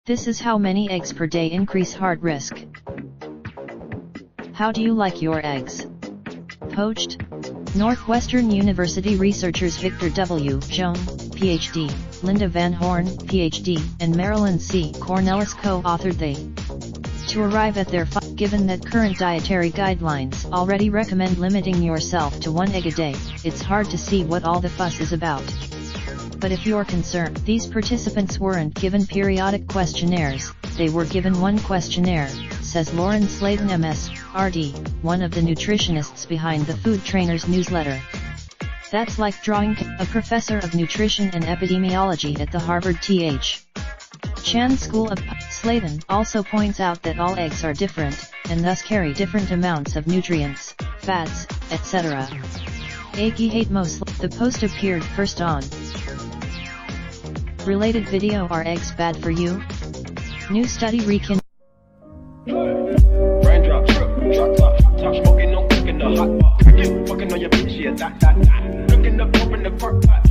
This is how many eggs per day increase heart risk. How do you like your eggs? Poached? Northwestern University researchers Victor W. Joan, Ph.D., Linda Van Horn, Ph.D., and Marilyn C. Cornelis co-authored to arrive at their given that current dietary guidelines already recommend limiting yourself to 1 egg a day, it's hard to see what all the fuss is about. But if you're concerned, these participants weren't given periodic questionnaires, they were given one questionnaire, says Lauren Slayton MS, RD, one of the nutritionists behind the Food Trainers newsletter. That's like drawing. A professor of nutrition and epidemiology at the Harvard T.H. Chan School of Slayton also points out that all eggs are different, and thus carry different amounts of nutrients, fats, etc. Eggy hate most. The post appeared first on related video. Are eggs bad for you? New study recon. Raindrop, drop top smoking, no cooking the hot pot. Fucking on your bitch, yeah, that. Looking up, open the park pot.